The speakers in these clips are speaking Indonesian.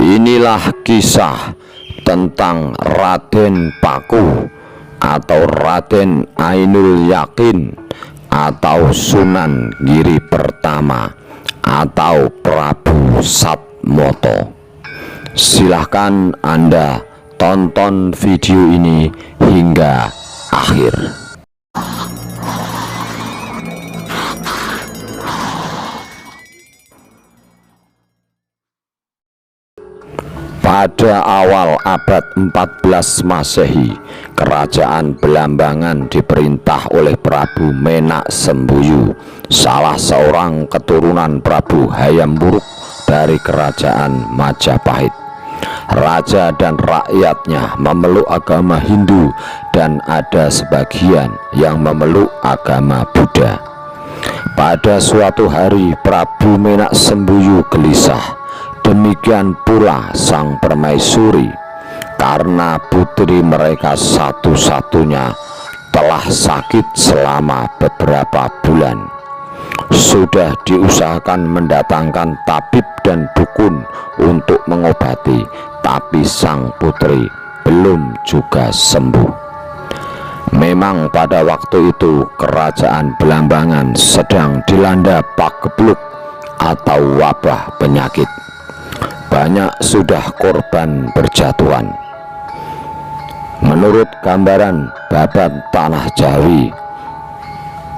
Inilah kisah tentang Raden Paku atau Raden Ainul Yakin atau Sunan Giri Pertama atau Prabu Satmoto. Silahkan Anda tonton video ini hingga akhir. Pada awal abad 14 Masehi, Kerajaan Belambangan diperintah oleh Prabu Menak Sembuyu, salah seorang keturunan Prabu Hayam Wuruk dari Kerajaan Majapahit. Raja dan rakyatnya memeluk agama Hindu dan ada sebagian yang memeluk agama Buddha. Pada suatu hari Prabu Menak Sembuyu gelisah. Demikian pula sang permaisuri, karena putri mereka satu-satunya telah sakit selama beberapa bulan. Sudah diusahakan mendatangkan tabib dan dukun untuk mengobati, tapi sang putri belum juga sembuh. Memang pada waktu itu Kerajaan Belambangan sedang dilanda pagebluk atau wabah penyakit. Banyak sudah korban berjatuhan. Menurut gambaran Babat Tanah Jawi,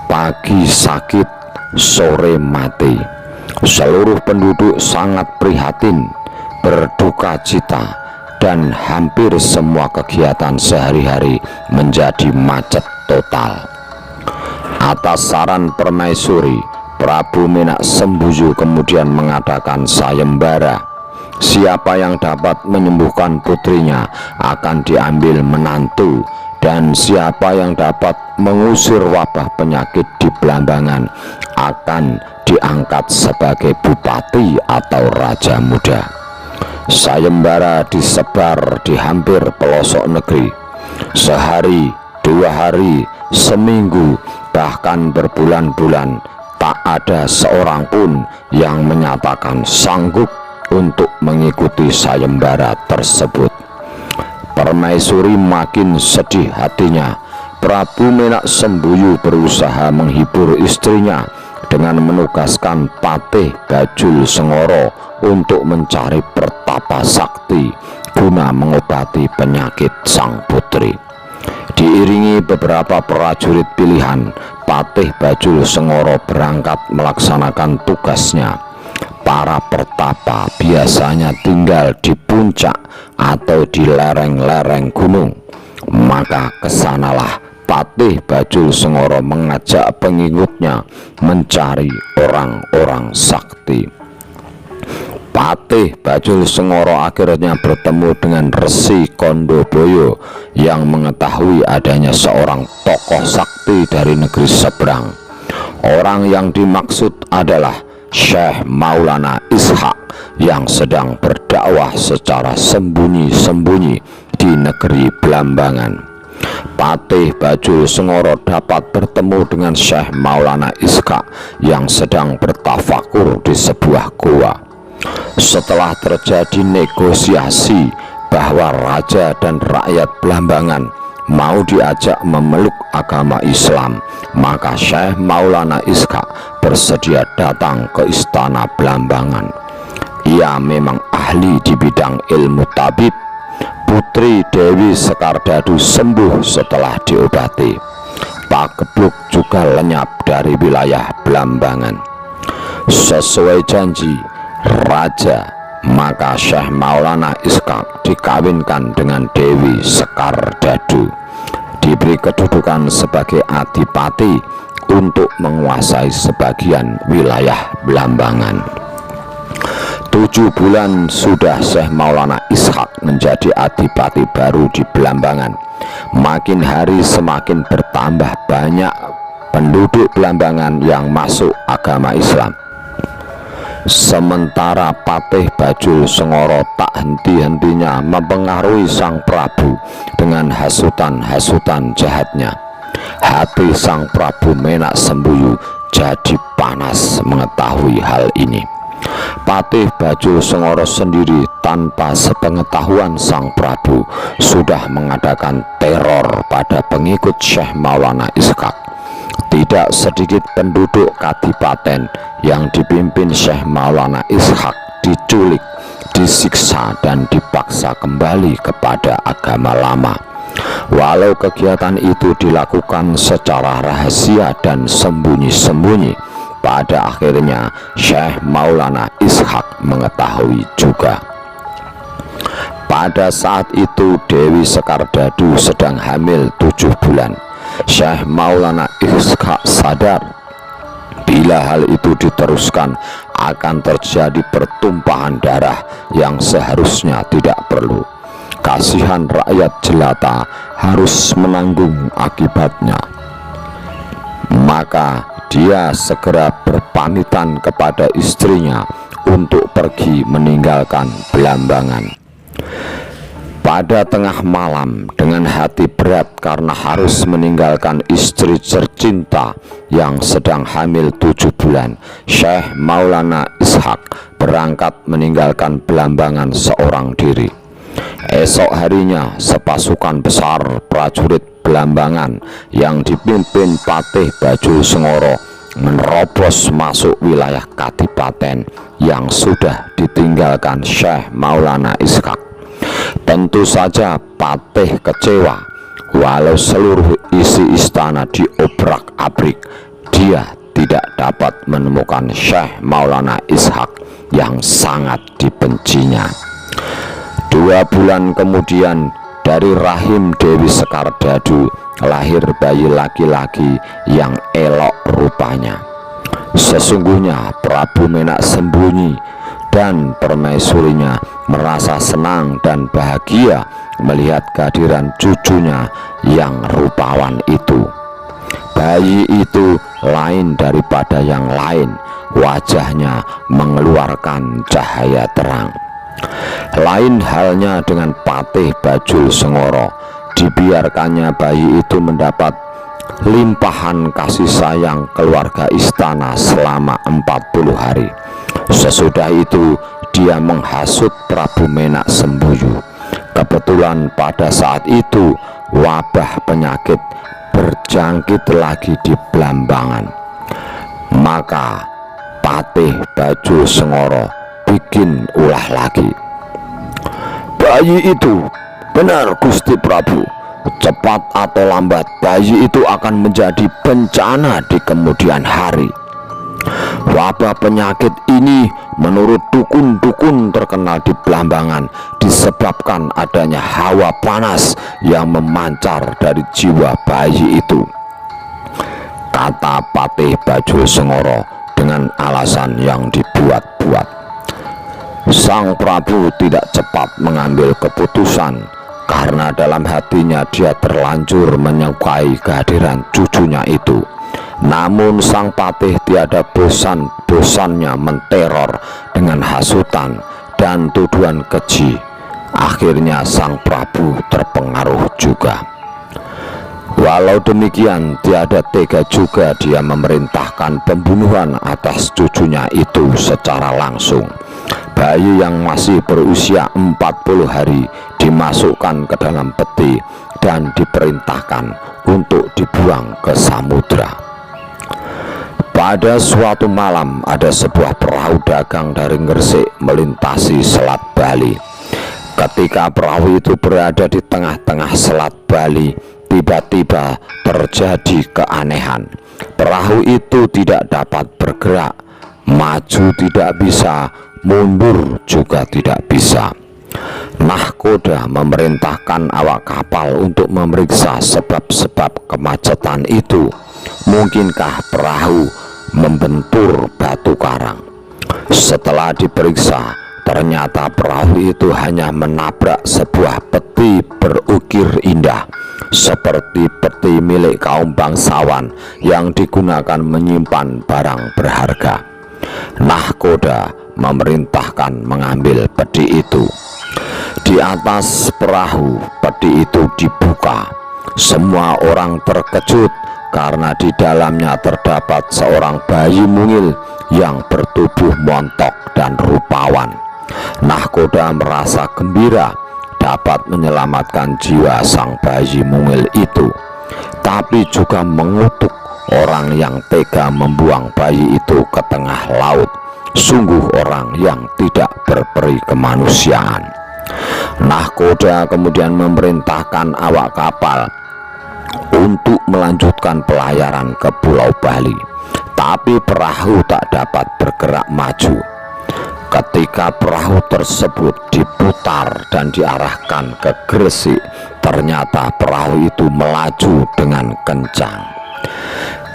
pagi sakit, sore mati. Seluruh penduduk sangat prihatin, berduka cita, dan hampir semua kegiatan sehari-hari menjadi macet total. Atas saran permaisuri, Prabu Menak Sembuyu kemudian mengadakan sayembara. Siapa yang dapat menyembuhkan putrinya akan diambil menantu, dan siapa yang dapat mengusir wabah penyakit di Belambangan akan diangkat sebagai bupati atau raja muda. Sayembara disebar di hampir pelosok negeri. Sehari, 2 hari, seminggu, bahkan berbulan-bulan, tak ada seorang pun yang menyatakan sanggup untuk mengikuti sayembara tersebut. Permaisuri makin sedih hatinya. Prabu Menak Sembuyu berusaha menghibur istrinya dengan menugaskan Patih Bajul Sengoro untuk mencari pertapa sakti guna mengobati penyakit sang putri. Diiringi beberapa prajurit pilihan, Patih Bajul Sengoro berangkat melaksanakan tugasnya. Para pertapa biasanya tinggal di puncak atau di lereng-lereng gunung. Maka kesanalah Patih Bajul Sengoro mengajak pengikutnya mencari orang-orang sakti. Patih Bajul Sengoro akhirnya bertemu dengan Resi Kondoboyo yang mengetahui adanya seorang tokoh sakti dari negeri seberang. Orang yang dimaksud adalah Syekh Maulana Ishak yang sedang berdakwah secara sembunyi-sembunyi di negeri Belambangan. Patih Bajul Sengoro dapat bertemu dengan Syekh Maulana Ishak yang sedang bertafakur di sebuah goa. Setelah terjadi negosiasi bahwa raja dan rakyat Belambangan mau diajak memeluk agama Islam, maka Syekh Maulana Ishak bersedia datang ke istana Belambangan. Ia memang ahli di bidang ilmu tabib. Putri Dewi Sekardadu sembuh setelah diobati. Pagebluk juga lenyap dari wilayah Belambangan. Sesuai janji raja, maka Syekh Maulana Ishak dikawinkan dengan Dewi Sekardadu, diberi kedudukan sebagai adipati untuk menguasai sebagian wilayah Belambangan. 7 bulan sudah Syekh Maulana Ishak menjadi adipati baru di Belambangan. Makin hari semakin bertambah banyak penduduk Belambangan yang masuk agama Islam. Sementara Patih Bajul Sengoro tak henti-hentinya mempengaruhi sang Prabu dengan hasutan-hasutan jahatnya. Hati sang Prabu Menak Sembuyu jadi panas mengetahui hal ini. Patih Bajul Sengoro sendiri tanpa sepengetahuan Sang Prabu sudah mengadakan teror pada pengikut Syekh Maulana Ishak. Tidak sedikit penduduk Kadipaten yang dipimpin Syekh Maulana Ishak diculik, disiksa, dan dipaksa kembali kepada agama lama. Walau kegiatan itu dilakukan secara rahasia dan sembunyi-sembunyi, pada akhirnya Syekh Maulana Ishak mengetahui juga. Pada saat itu Dewi Sekardadu sedang hamil 7 bulan. Syekh Maulana Ishak sadar bila hal itu diteruskan akan terjadi pertumpahan darah yang seharusnya tidak perlu. Kasihan rakyat jelata harus menanggung akibatnya. Maka dia segera berpamitan kepada istrinya untuk pergi meninggalkan Belambangan. Pada tengah malam, dengan hati berat karena harus meninggalkan istri tercinta yang sedang hamil 7 bulan, Syekh Maulana Ishak berangkat meninggalkan Belambangan seorang diri. Esok harinya, sepasukan besar prajurit Belambangan yang dipimpin Patih Bajul Sengoro menerobos masuk wilayah Kadipaten yang sudah ditinggalkan Syekh Maulana Ishak. Tentu saja Patih kecewa. Walau seluruh isi istana diobrak-abrik, dia tidak dapat menemukan Syekh Maulana Ishak yang sangat dibencinya. 2 bulan kemudian, dari rahim Dewi Sekardadu lahir bayi laki-laki yang elok rupanya. Sesungguhnya Prabu Menak Sembunyi dan permaisurinya merasa senang dan bahagia melihat kehadiran cucunya yang rupawan itu. Bayi itu lain daripada yang lain, wajahnya mengeluarkan cahaya terang. Lain halnya dengan Patih Bajul Sengoro, dibiarkannya bayi itu mendapat limpahan kasih sayang keluarga istana selama 40 hari. Sesudah itu dia menghasut Prabu Menak Sembuyu. Kebetulan pada saat itu wabah penyakit berjangkit lagi di Belambangan. Maka Patih Bajul Sengoro bikin ulah lagi. Bayi itu benar Gusti Prabu, cepat atau lambat bayi itu akan menjadi bencana di kemudian hari. Wabah penyakit ini menurut dukun-dukun terkenal di Belambangan disebabkan adanya hawa panas yang memancar dari jiwa bayi itu, kata Patih Bajul Sengoro dengan alasan yang dibuat-buat. Sang Prabu tidak cepat mengambil keputusan karena dalam hatinya dia terlanjur menyukai kehadiran cucunya itu. Namun sang patih tiada bosan-bosannya menteror dengan hasutan dan tuduhan keji. Akhirnya sang Prabu terpengaruh juga. Walau demikian, tiada tega juga dia memerintahkan pembunuhan atas cucunya itu secara langsung. Bayi yang masih berusia 40 hari dimasukkan ke dalam peti dan diperintahkan untuk dibuang ke samudra. Pada suatu malam, ada sebuah perahu dagang dari Gresik melintasi Selat Bali. Ketika perahu itu berada di tengah-tengah Selat Bali, tiba-tiba terjadi keanehan. Perahu itu tidak dapat bergerak, maju tidak bisa, mundur juga tidak bisa. Nahkoda memerintahkan awak kapal untuk memeriksa sebab-sebab kemacetan itu. Mungkinkah perahu membentur batu karang? Setelah diperiksa, ternyata perahu itu hanya menabrak sebuah peti berukir indah, seperti peti milik kaum bangsawan yang digunakan menyimpan barang berharga. Nahkoda memerintahkan mengambil peti itu. Di atas perahu, peti itu dibuka. Semua orang terkejut karena di dalamnya terdapat seorang bayi mungil yang bertubuh montok dan rupawan. Nahkoda merasa gembira dapat menyelamatkan jiwa sang bayi mungil itu, tapi juga mengutuk orang yang tega membuang bayi itu ke tengah laut. Sungguh orang yang tidak berperi kemanusiaan. Nahkoda kemudian memerintahkan awak kapal untuk melanjutkan pelayaran ke Pulau Bali, tapi perahu tak dapat bergerak maju. Ketika perahu tersebut diputar dan diarahkan ke Gresik, ternyata perahu itu melaju dengan kencang.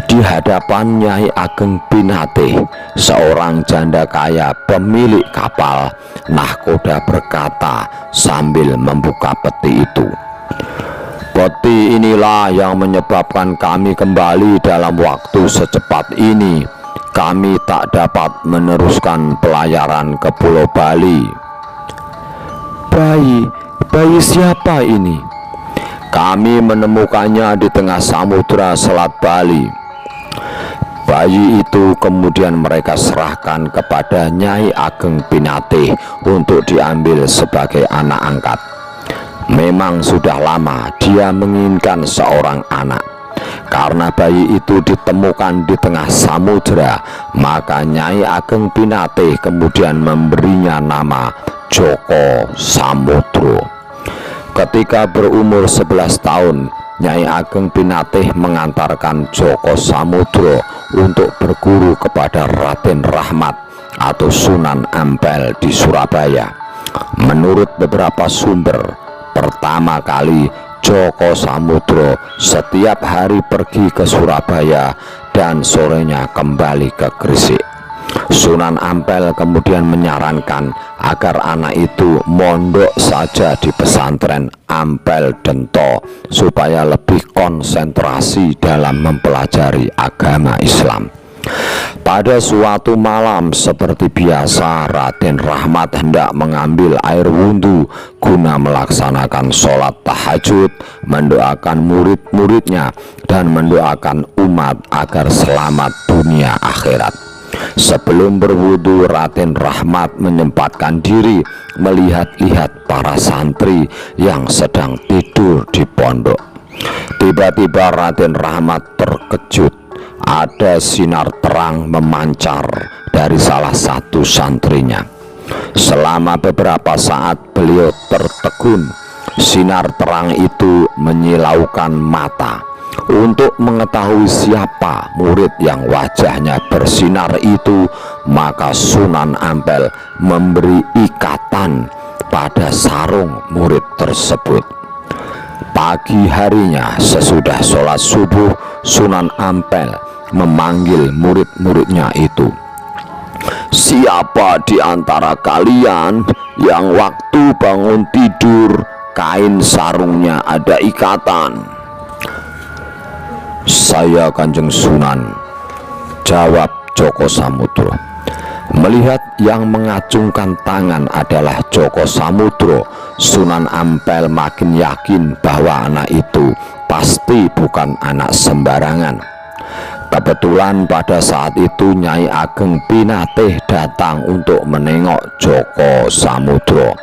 Di hadapan Nyai Ageng Pinate, seorang janda kaya pemilik kapal, nahkoda berkata sambil membuka peti itu, "Peti inilah yang menyebabkan kami kembali dalam waktu secepat ini. Kami tak dapat meneruskan pelayaran ke Pulau Bali." Bayi siapa ini? "Kami menemukannya di tengah samudra Selat Bali." Bayi itu kemudian mereka serahkan kepada Nyai Ageng Pinate untuk diambil sebagai anak angkat. Memang sudah lama dia menginginkan seorang anak. Karena bayi itu ditemukan di tengah samudra, maka Nyai Ageng Pinate kemudian memberinya nama Joko Samudro. Ketika berumur 11 tahun, Nyai Ageng Pinate mengantarkan Joko Samudro untuk berguru kepada Raden Rahmat atau Sunan Ampel di Surabaya. Menurut beberapa sumber, pertama kali Joko Samudro setiap hari pergi ke Surabaya dan sorenya kembali ke Gresik. Sunan Ampel kemudian menyarankan agar anak itu mondok saja di pesantren Ampel Dento supaya lebih konsentrasi dalam mempelajari agama Islam. Pada suatu malam seperti biasa, Raden Rahmat hendak mengambil air wudhu guna melaksanakan sholat tahajud, mendoakan murid-muridnya dan mendoakan umat agar selamat dunia akhirat. Sebelum berwudu, Raden Rahmat menyempatkan diri melihat-lihat para santri yang sedang tidur di pondok. Tiba-tiba Raden Rahmat terkejut. Ada sinar terang memancar dari salah satu santrinya. Selama beberapa saat beliau tertegun. Sinar terang itu menyilaukan mata. Untuk mengetahui siapa murid yang wajahnya bersinar itu, maka Sunan Ampel memberi ikatan pada sarung murid tersebut. Pagi harinya sesudah sholat subuh, Sunan Ampel memanggil murid-muridnya itu. "Siapa di antara kalian yang waktu bangun tidur kain sarungnya ada ikatan?" "Saya, Kanjeng Sunan," jawab Joko Samudro. Melihat yang mengacungkan tangan adalah Joko Samudro, Sunan Ampel makin yakin bahwa anak itu pasti bukan anak sembarangan. Kebetulan pada saat itu Nyai Ageng Pinate datang untuk menengok Joko Samudro.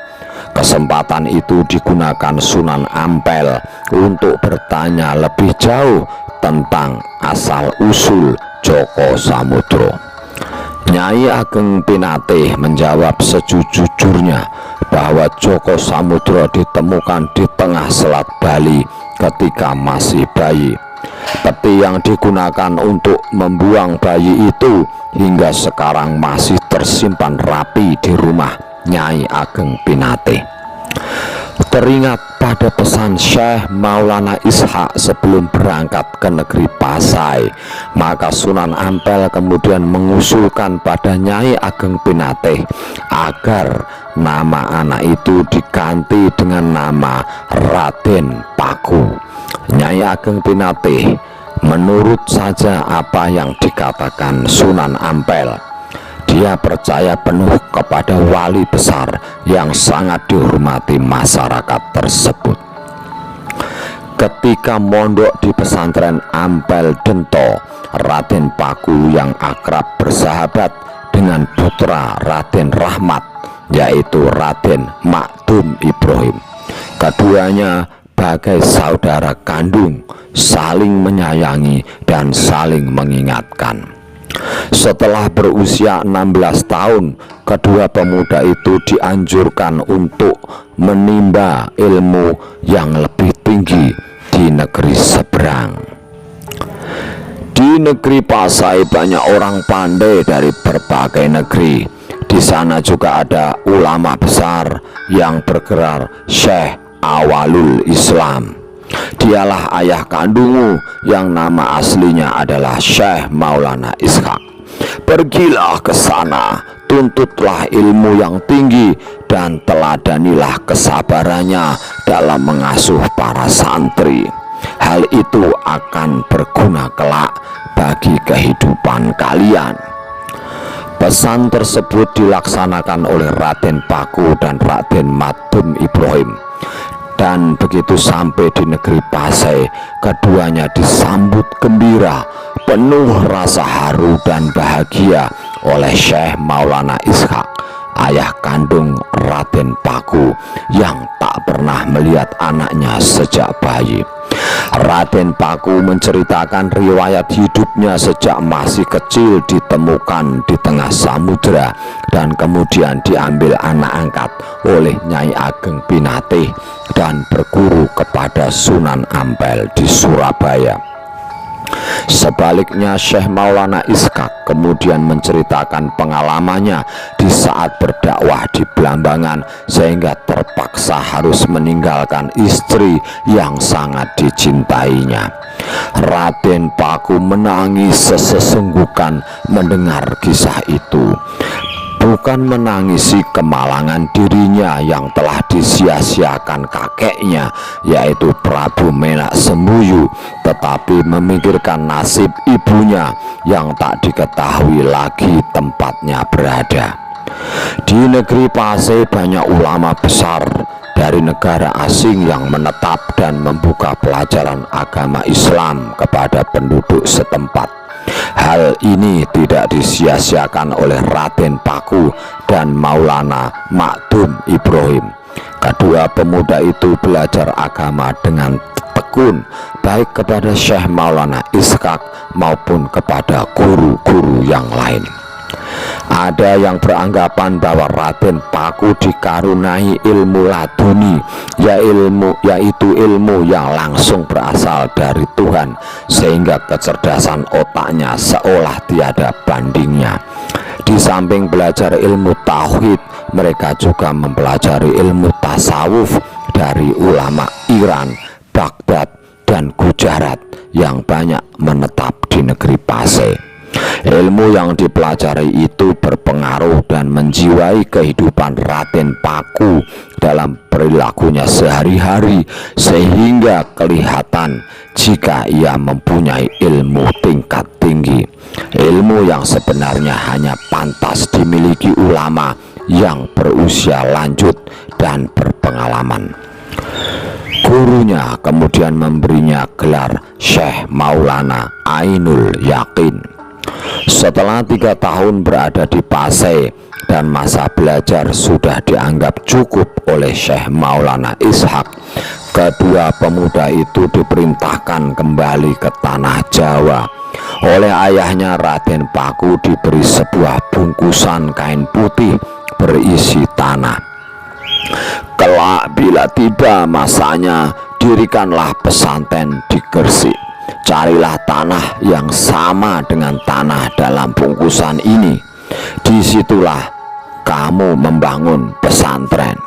Kesempatan itu digunakan Sunan Ampel untuk bertanya lebih jauh tentang asal-usul Joko Samudro. Nyai Ageng Pinate menjawab sejujurnya bahwa Joko Samudro ditemukan di tengah Selat Bali ketika masih bayi. Peti yang digunakan untuk membuang bayi itu hingga sekarang masih tersimpan rapi di rumah Nyai Ageng Pinate. Teringat pada pesan Syekh Maulana Ishak sebelum berangkat ke negeri Pasai, maka Sunan Ampel kemudian mengusulkan pada Nyai Ageng Pinate agar nama anak itu diganti dengan nama Raden Paku. Nyai Ageng Pinate menurut saja apa yang dikatakan Sunan Ampel. Dia percaya penuh kepada wali besar yang sangat dihormati masyarakat tersebut. Ketika mondok di pesantren Ampel Dento, Raden Paku yang akrab bersahabat dengan putra Raden Rahmat yaitu Raden Makdum Ibrahim. Keduanya bagai saudara kandung, saling menyayangi dan saling mengingatkan. Setelah berusia 16 tahun, kedua pemuda itu dianjurkan untuk menimba ilmu yang lebih tinggi di negeri seberang. Di negeri Pasai banyak orang pandai dari berbagai negeri. Di sana juga ada ulama besar yang bergelar Syekh Awalul Islam. Dialah ayah kandungmu yang nama aslinya adalah Syekh Maulana Ishak. Pergilah ke sana, tuntutlah ilmu yang tinggi dan teladanilah kesabarannya dalam mengasuh para santri. Hal itu akan berguna kelak bagi kehidupan kalian. Pesan tersebut dilaksanakan oleh Raden Paku dan Raden Makdum Ibrahim. Dan begitu sampai di negeri Pasai, keduanya disambut gembira, penuh rasa haru dan bahagia oleh Syekh Maulana Ishak, ayah kandung Raden Paku yang tak pernah melihat anaknya sejak bayi. Raden Paku menceritakan riwayat hidupnya sejak masih kecil ditemukan di tengah samudera dan kemudian diambil anak angkat oleh Nyai Ageng Pinatih dan berguru kepada Sunan Ampel di Surabaya. Sebaliknya, Syekh Maulana Ishak kemudian menceritakan pengalamannya di saat berdakwah di Blambangan sehingga terpaksa harus meninggalkan istri yang sangat dicintainya. Raden Paku menangis sesenggukan mendengar kisah itu. Bukan menangisi kemalangan dirinya yang telah disia-siakan kakeknya, yaitu Prabu Menak Sembuyu, tetapi memikirkan nasib ibunya yang tak diketahui lagi tempatnya berada. Di negeri Pasai banyak ulama besar dari negara asing yang menetap dan membuka pelajaran agama Islam kepada penduduk setempat. Hal ini tidak disia-siakan oleh Raden Paku dan Maulana Makdum Ibrahim. Kedua pemuda itu belajar agama dengan tekun, baik kepada Syekh Maulana Ishak maupun kepada guru-guru yang lain. Ada yang beranggapan bahwa Raden Paku dikaruniai ilmu laduni, yaitu ilmu yang langsung berasal dari Tuhan, sehingga kecerdasan otaknya seolah tiada bandingnya. Di samping belajar ilmu tauhid, mereka juga mempelajari ilmu tasawuf dari ulama Iran, Baghdad, dan Gujarat yang banyak menetap di negeri Pasai. Ilmu yang dipelajari itu berpengaruh dan menjiwai kehidupan Raden Paku dalam perilakunya sehari-hari, sehingga kelihatan jika ia mempunyai ilmu tingkat tinggi, ilmu yang sebenarnya hanya pantas dimiliki ulama yang berusia lanjut dan berpengalaman. Gurunya kemudian memberinya gelar Syekh Maulana Ainul Yakin. Setelah 3 tahun berada di Pasai dan masa belajar sudah dianggap cukup oleh Syekh Maulana Ishak, kedua pemuda itu diperintahkan kembali ke tanah Jawa. Oleh ayahnya, Raden Paku diberi sebuah bungkusan kain putih berisi tanah. Kelak bila tiba masanya, dirikanlah pesantren di Gresik. Carilah tanah yang sama dengan tanah dalam bungkusan ini. Disitulah kamu membangun pesantren.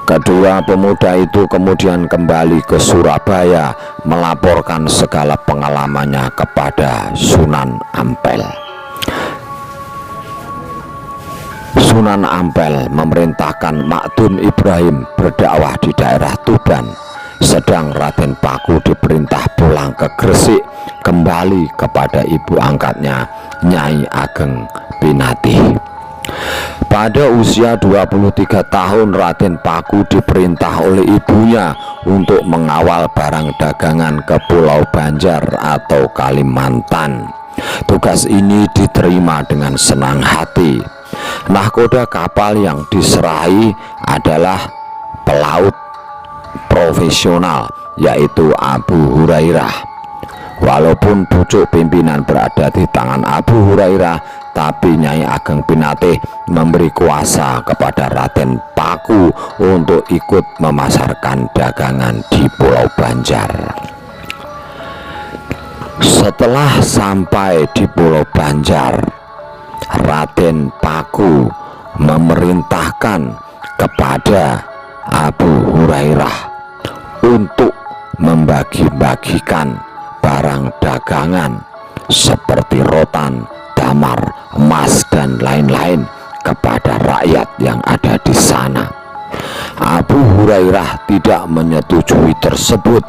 Kedua pemuda itu kemudian kembali ke Surabaya melaporkan segala pengalamannya kepada Sunan Ampel. Sunan Ampel memerintahkan Makdum Ibrahim berdakwah di daerah Tuban, sedang Raden Paku diperintah pulang ke Gresik kembali kepada ibu angkatnya Nyai Ageng Pinatih. Pada usia 23 tahun Raden Paku diperintah oleh ibunya untuk mengawal barang dagangan ke Pulau Banjar atau Kalimantan. Tugas ini diterima dengan senang hati. Nahkoda kapal yang diserahi adalah pelaut profesional, yaitu Abu Hurairah. Walaupun pucuk pimpinan berada di tangan Abu Hurairah, tapi Nyai Ageng Pinatih memberi kuasa kepada Raden Paku untuk ikut memasarkan dagangan di Pulau Banjar. Setelah sampai di Pulau Banjar, Raden Paku memerintahkan kepada Abu Hurairah untuk membagi-bagikan barang dagangan seperti rotan, damar, emas, dan lain-lain kepada rakyat yang ada di sana. Abu Hurairah tidak menyetujui tersebut,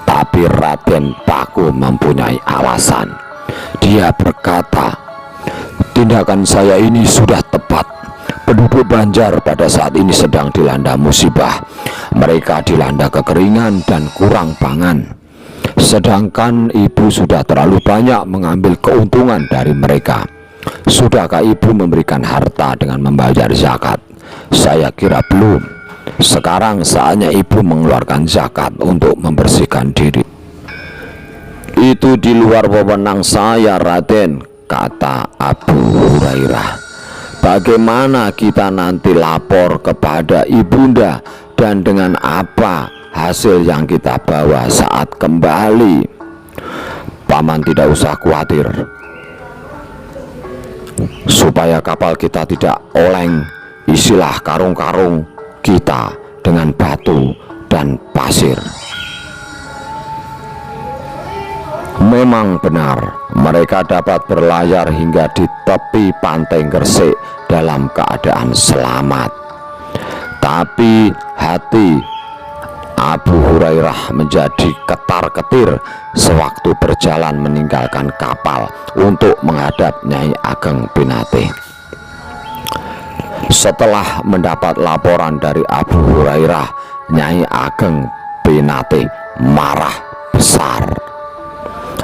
tapi Raden Paku mempunyai alasan. Dia berkata, tindakan saya ini sudah tepat. Penduduk Banjar pada saat ini sedang dilanda musibah. Mereka dilanda kekeringan dan kurang pangan. Sedangkan ibu sudah terlalu banyak mengambil keuntungan dari mereka. Sudahkah ibu memberikan harta dengan membayar zakat? Saya kira belum. Sekarang saatnya ibu mengeluarkan zakat untuk membersihkan diri. Itu di luar wewenang saya, Raden, kata Abu Hurairah. Bagaimana kita nanti lapor kepada ibunda, dan dengan apa hasil yang kita bawa saat kembali? Paman tidak usah khawatir, supaya kapal kita tidak oleng, isilah karung-karung kita dengan batu dan pasir. Memang benar, mereka dapat berlayar hingga di tepi pantai Gresik dalam keadaan selamat. Tapi hati Abu Hurairah menjadi ketar-ketir sewaktu berjalan meninggalkan kapal untuk menghadap Nyai Ageng Pinatih. Setelah mendapat laporan dari Abu Hurairah, Nyai Ageng Pinatih marah besar.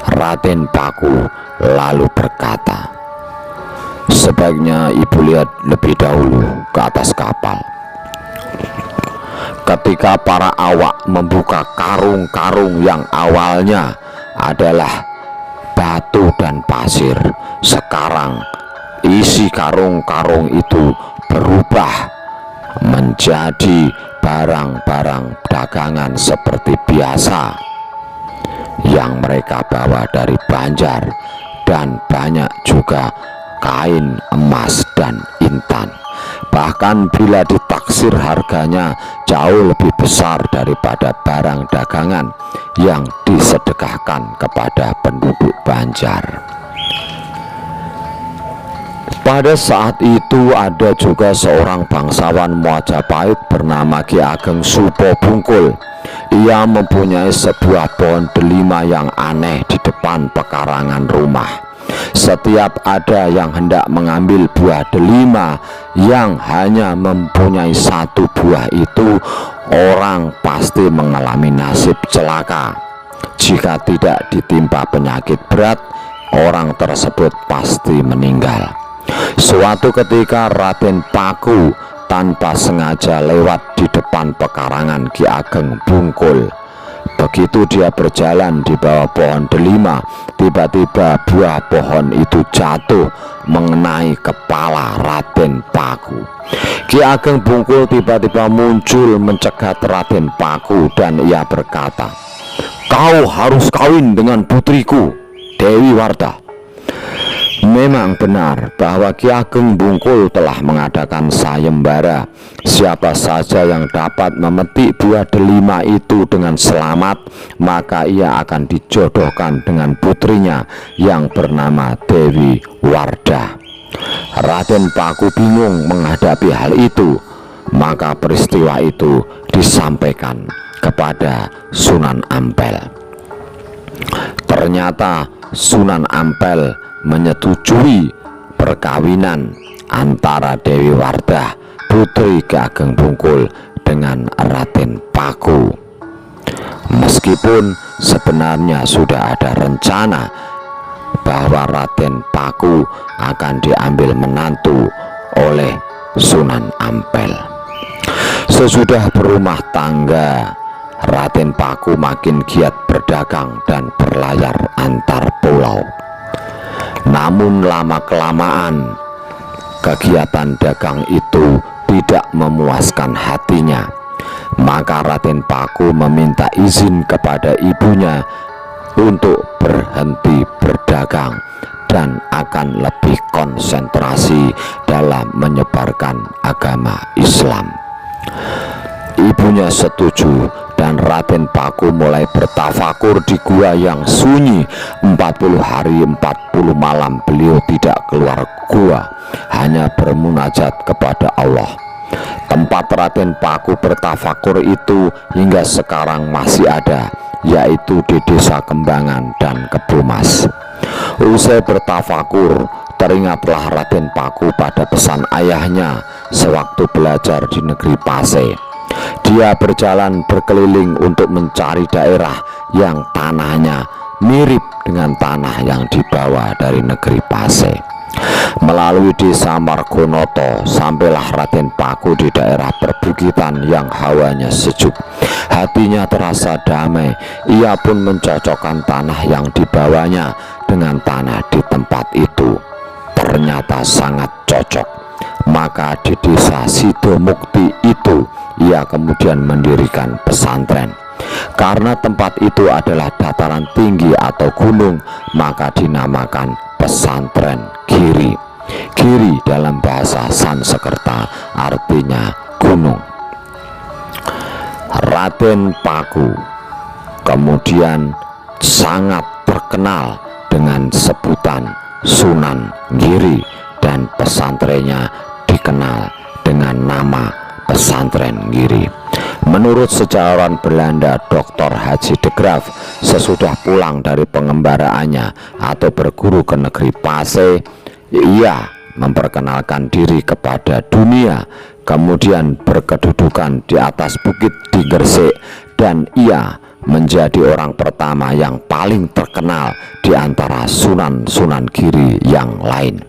Raden Paku lalu berkata, sebaiknya ibu lihat lebih dahulu ke atas kapal. Ketika para awak membuka karung-karung yang awalnya adalah batu dan pasir, sekarang isi karung-karung itu berubah menjadi barang-barang dagangan seperti biasa yang mereka bawa dari Banjar, dan banyak juga kain, emas, dan intan. Bahkan bila ditaksir harganya jauh lebih besar daripada barang dagangan yang disedekahkan kepada penduduk Banjar. Pada saat itu ada juga seorang bangsawan Majapahit bernama Ki Ageng Supobungkul. Ia mempunyai sebuah pohon delima yang aneh di depan pekarangan rumah. Setiap ada yang hendak mengambil buah delima yang hanya mempunyai satu buah itu, orang pasti mengalami nasib celaka. Jika tidak ditimpa penyakit berat, orang tersebut pasti meninggal. Suatu ketika Raden Paku tanpa sengaja lewat di depan pekarangan Ki Ageng Bungkul. Begitu dia berjalan di bawah pohon delima, tiba-tiba buah pohon itu jatuh mengenai kepala Raden Paku. Ki Ageng Bungkul tiba-tiba muncul mencegat Raden Paku dan ia berkata, "Kau harus kawin dengan putriku, Dewi Wardah." Memang benar bahwa Ki Ageng Bungkul telah mengadakan sayembara. Siapa saja yang dapat memetik buah delima itu dengan selamat, maka ia akan dijodohkan dengan putrinya yang bernama Dewi Wardah. Raden Paku bingung menghadapi hal itu, maka peristiwa itu disampaikan kepada Sunan Ampel. Ternyata Sunan Ampel menyetujui perkawinan antara Dewi Wardah, putri Ki Ageng Bungkul, dengan Raden Paku. Meskipun sebenarnya sudah ada rencana bahwa Raden Paku akan diambil menantu oleh Sunan Ampel. Sesudah berumah tangga, Raden Paku makin giat berdagang dan berlayar antar pulau. Namun lama-kelamaan kegiatan dagang itu tidak memuaskan hatinya. Maka Raden Paku meminta izin kepada ibunya untuk berhenti berdagang dan akan lebih konsentrasi dalam menyebarkan agama Islam. Ibunya setuju dan Raden Paku mulai bertafakur di gua yang sunyi. 40 hari 40 malam beliau tidak keluar gua, hanya bermunajat kepada Allah. Tempat Raden Paku bertafakur itu hingga sekarang masih ada, yaitu di Desa Kembangan dan Kebumas. Usai bertafakur, teringatlah Raden Paku pada pesan ayahnya sewaktu belajar di negeri Pase. Dia berjalan berkeliling untuk mencari daerah yang tanahnya mirip dengan tanah yang dibawa dari negeri Pase. Melalui desa Margonoto, sampailah Raden Paku di daerah perbukitan yang hawanya sejuk. Hatinya terasa damai. Ia pun mencocokkan tanah yang dibawanya dengan tanah di tempat itu. Ternyata sangat cocok. Maka di desa Sidomukti itu ia kemudian mendirikan pesantren. Karena tempat itu adalah dataran tinggi atau gunung, maka dinamakan pesantren Giri. Giri dalam bahasa Sanskerta artinya gunung. Raden Paku kemudian sangat terkenal dengan sebutan Sunan Giri dan pesantrennya dikenal dengan nama Pesantren Giri. Menurut sejarawan Belanda Dr. Haji de Graaf, sesudah pulang dari pengembaraannya atau berguru ke negeri Pase, ia memperkenalkan diri kepada dunia, kemudian berkedudukan di atas bukit di Gresik, dan ia menjadi orang pertama yang paling terkenal di antara Sunan Giri yang lain.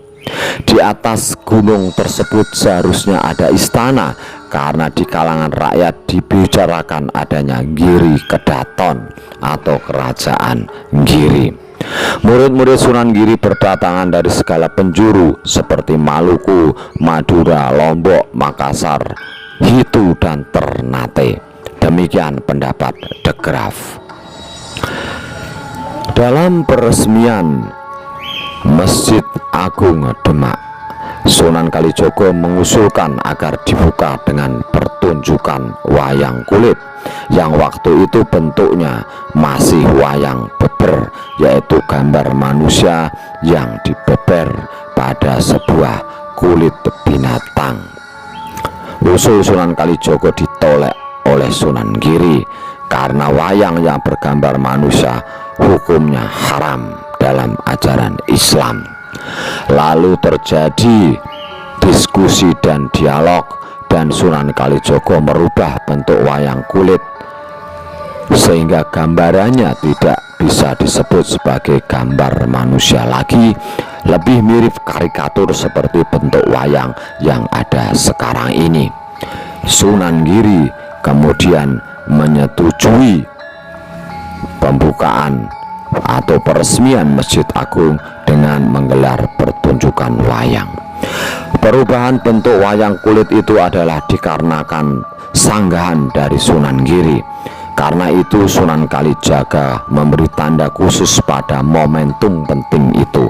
Di atas gunung tersebut seharusnya ada istana, karena di kalangan rakyat dibicarakan adanya Giri Kedaton atau kerajaan Giri. Murid-murid Sunan Giri berdatangan dari segala penjuru seperti Maluku, Madura, Lombok, Makassar, Hitu, dan Ternate. Demikian pendapat de Graaf. Dalam peresmian Masjid Agung Demak, Sunan Kalijogo mengusulkan agar dibuka dengan pertunjukan wayang kulit yang waktu itu bentuknya masih wayang beber, yaitu gambar manusia yang dibeber pada sebuah kulit binatang. Usul Sunan Kalijogo ditolak oleh Sunan Giri karena wayang yang bergambar manusia hukumnya haram dalam ajaran Islam. Lalu terjadi diskusi dan dialog, dan Sunan Kalijogo merubah bentuk wayang kulit sehingga gambarannya tidak bisa disebut sebagai gambar manusia lagi, lebih mirip karikatur seperti bentuk wayang yang ada sekarang ini. Sunan Giri kemudian menyetujui pembukaan atau peresmian Masjid Agung dengan menggelar pertunjukan wayang. Perubahan bentuk wayang kulit itu adalah dikarenakan sanggahan dari Sunan Giri. Karena itu Sunan Kalijaga memberi tanda khusus pada momentum penting itu.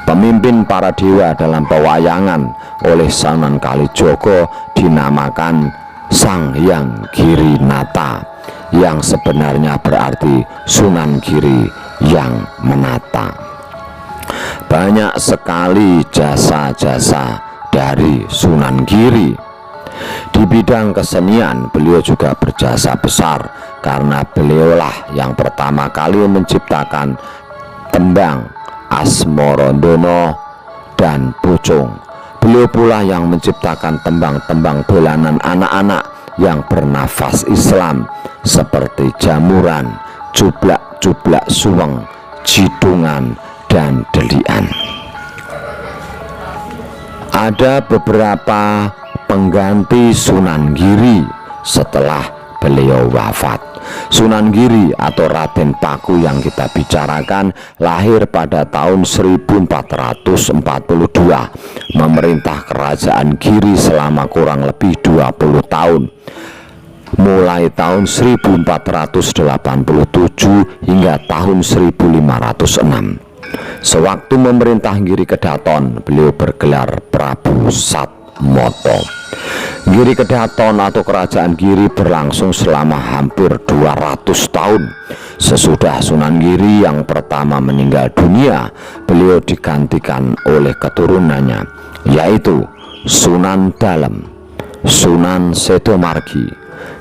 Pemimpin para dewa dalam pewayangan oleh Sunan Kalijogo dinamakan Sang Hyang Girinata, yang sebenarnya berarti Sunan Giri yang menata. Banyak sekali jasa-jasa dari Sunan Giri. Di bidang kesenian beliau juga berjasa besar, karena beliaulah yang pertama kali menciptakan tembang Asmorondono dan Bojong. Beliau pula yang menciptakan tembang-tembang dolanan anak-anak yang bernafas Islam seperti Jamuran, Jublak-jublak Suweng, Jidungan, dan Delian. Ada beberapa pengganti Sunan Giri setelah beliau wafat. Sunan Giri atau Raden Paku yang kita bicarakan lahir pada tahun 1442, memerintah kerajaan Giri selama kurang lebih 20 tahun, mulai tahun 1487 hingga tahun 1506. Sewaktu memerintah Giri Kedaton, beliau bergelar Prabu Satmoto. Giri Kedaton atau kerajaan Giri berlangsung selama hampir 200 tahun. Sesudah Sunan Giri yang pertama meninggal dunia, beliau digantikan oleh keturunannya, yaitu Sunan Dalem, Sunan Sedomargi,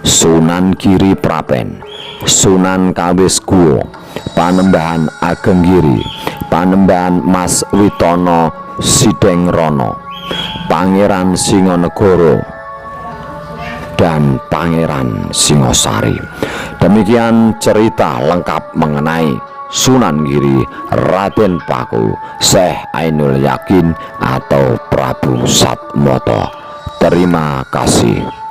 Sunan Giri Prapen, Sunan Kaweskuwo, Panembahan Ageng Giri, Panembahan Mas Witono Sidhengrono, Pangeran Singonegoro, dan Pangeran Singosari. Demikian cerita lengkap mengenai Sunan Giri Raden Paku Syekh Ainul Yakin atau Prabu Satmoto. Terima kasih.